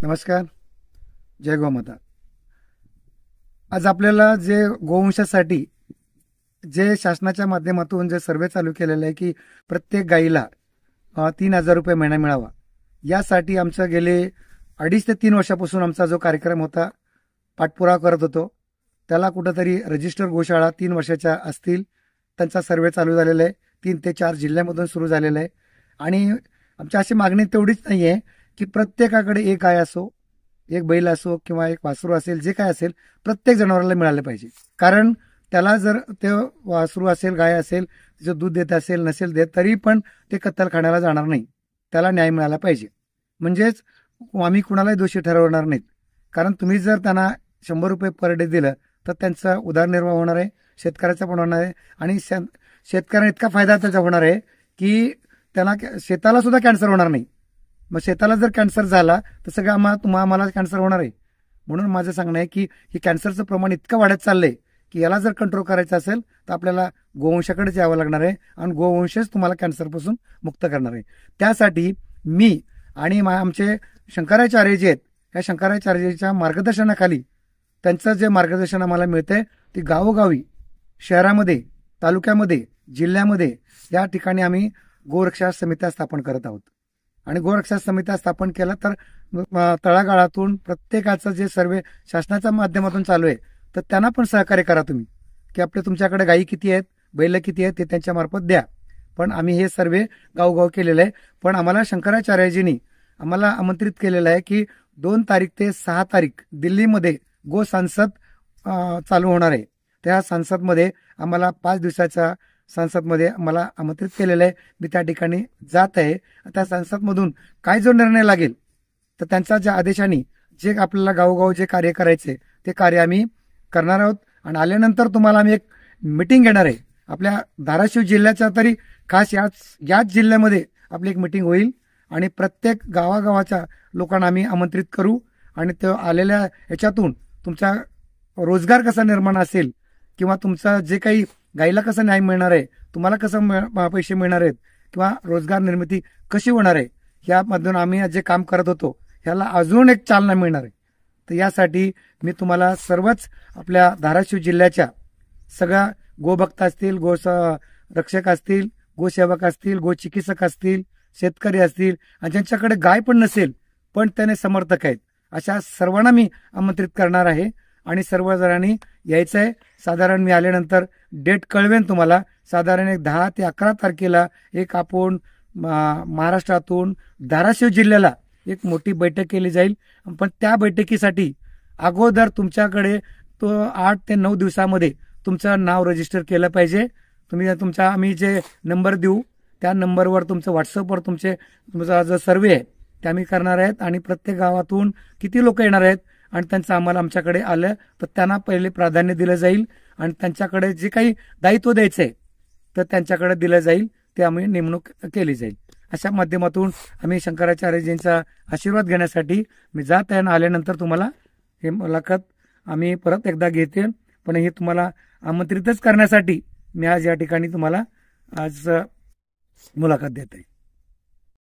नमस्कार. जय गोमाता. आज आपल्याला जे गोवंशासाठी जे शासनाच्या माध्यमातून जे सर्वे चालू केलेलं आहे की प्रत्येक गाईला 3,000 रुपये महिना मिळावा, यासाठी आमचं गेले 2.5 ते 3 वर्षापासून आमचा जो कार्यक्रम होता पाठपुरावा करत होतो. त्याला कुठंतरी रजिस्टर गोशाळा 3 वर्षाच्या असतील त्यांचा सर्वे चालू झालेला आहे. 3 ते 4 जिल्ह्यामधून सुरू झालेला आहे. आणि आमची अशी मागणी तेवढीच नाही आहे की प्रत्येकाकडे एक गाय असो, एक बैल असो किंवा एक वासरू असेल, जे काय असेल प्रत्येक जनावराला मिळालं पाहिजे. कारण त्याला जर ते वासरू असेल, गाय असेल, तिचं दूध देत असेल नसेल देत तरी पण ते कत्तलखान्याला जाणार नाही. त्याला न्याय मिळाला पाहिजे. म्हणजेच आम्ही कुणालाही दोषी ठरवणार नाहीत. कारण तुम्ही जर त्यांना 100 रुपये पर डे दिलं तर त्यांचा उदरनिर्वाह होणार आहे, शेतकऱ्याचा पण होणार आहे. आणि शेतकऱ्यांना इतका फायदा त्याचा होणार आहे की त्यांना शेताला सुद्धा कॅन्सर होणार नाही. मग शेताला जर कॅन्सर झाला तर सगळं आम्हाला कॅन्सर होणार आहे. म्हणून माझं सांगणं आहे की हे कॅन्सरचं प्रमाण इतकं वाढत चाललंय की याला जर कंट्रोल करायचं असेल तर आपल्याला गोवंशाकडेच यावं लागणार आहे आणि गोवंशच तुम्हाला कॅन्सरपासून मुक्त करणार आहे. त्यासाठी मी आणि आमचे शंकराचार्य जे आहेत, या शंकराचार्याच्या मार्गदर्शनाखाली त्यांचं जे मार्गदर्शन आम्हाला मिळतंय ते गावोगावी, शहरामध्ये, तालुक्यामध्ये, जिल्ह्यामध्ये या ठिकाणी आम्ही गोरक्षा समित्या स्थापन करत आहोत. आणि गोरक्षा समित्या स्थापन केला तर तळागाळातून प्रत्येकाचं जे सर्वे शासनाच्या माध्यमातून चालू आहे तर त्यांना पण सहकार्य करा तुम्ही की तुमच्याकडे गायी किती आहेत, बैल किती आहेत ते त्यांच्या मार्फत द्या. पण आम्ही हे सर्वे गावगाव केलेलं आहे. पण आम्हाला शंकराचार्यजींनी आम्हाला आमंत्रित केलेलं आहे की 2 तारीख ते 6 तारीख दिल्लीमध्ये गो संसद चालू होणार आहे. त्या संसदमध्ये आम्हाला 5 दिवसाच्या संसदमध्ये मला आमंत्रित केलेलं आहे. मी त्या ठिकाणी जात आहे. त्या संसदमधून काय जो निर्णय लागेल तर त्यांच्या ज्या आदेशाने जे आपल्याला गावोगाव जे कार्य करायचे ते कार्य आम्ही करणार आहोत. आणि आल्यानंतर तुम्हाला आम्ही एक मिटिंग घेणार आहे. आपल्या धाराशिव जिल्ह्याच्या तरी खास याच जिल्ह्यामध्ये आपली एक मिटिंग होईल आणि प्रत्येक गावागावाच्या लोकांना आम्ही आमंत्रित करू. आणि ते आलेल्या ह्याच्यातून तुमचा रोजगार कसा निर्माण असेल किंवा तुमचा जे काही गाईला कसं न्याय मिळणार आहे, तुम्हाला कसं पैसे मिळणार आहेत किंवा रोजगार निर्मिती कशी होणार आहे, यामधून आम्ही जे काम करत होतो ह्याला अजून एक चालना मिळणार आहे. तर यासाठी मी तुम्हाला सर्वच आपल्या धाराशिव जिल्ह्याच्या सगळ्या गोभक्त असतील, रक्षक असतील, गोसेवक असतील, गोचिकित्सक असतील, शेतकरी असतील आणि ज्यांच्याकडे गाय पण नसेल पण त्याने समर्थक आहेत, अशा सर्वांना मी आमंत्रित करणार आहे. आणि सर्व जणांनी यायचं आहे. साधारण मी आल्यानंतर डेट कळवेन तुम्हाला. साधारण एक 10 ते 11 तारखेला एक आपण महाराष्ट्रातून धाराशिव जिल्ह्याला एक मोठी बैठक केली जाईल. पण त्या बैठकीसाठी अगोदर तुमच्याकडे तो 8 ते 9 दिवसामध्ये तुमचं नाव रजिस्टर केलं पाहिजे. तुम्ही आम्ही जे नंबर देऊ त्या नंबरवर तुमचं व्हॉट्सअपवर तुमचा जो सर्वे आहे ते आम्ही करणार आहेत. आणि प्रत्येक गावातून किती लोक येणार आहेत आणि त्यांचं आम्हाला आमच्याकडे आलं तर त्यांना पहिले प्राधान्य दिलं जाईल. आणि त्यांच्याकडे जे काही दायित्व द्यायचं आहे तर त्यांच्याकडे दिलं जाईल. ते आम्ही नेमणूक केली जाईल. अशा माध्यमातून आम्ही शंकराचार्यजींचा आशीर्वाद घेण्यासाठी मी जात आहे. आल्यानंतर तुम्हाला हे मुलाखत आम्ही परत एकदा घेते. पण हे तुम्हाला आमंत्रितच करण्यासाठी मी आज या ठिकाणी तुम्हाला आज मुलाखत देत आहे.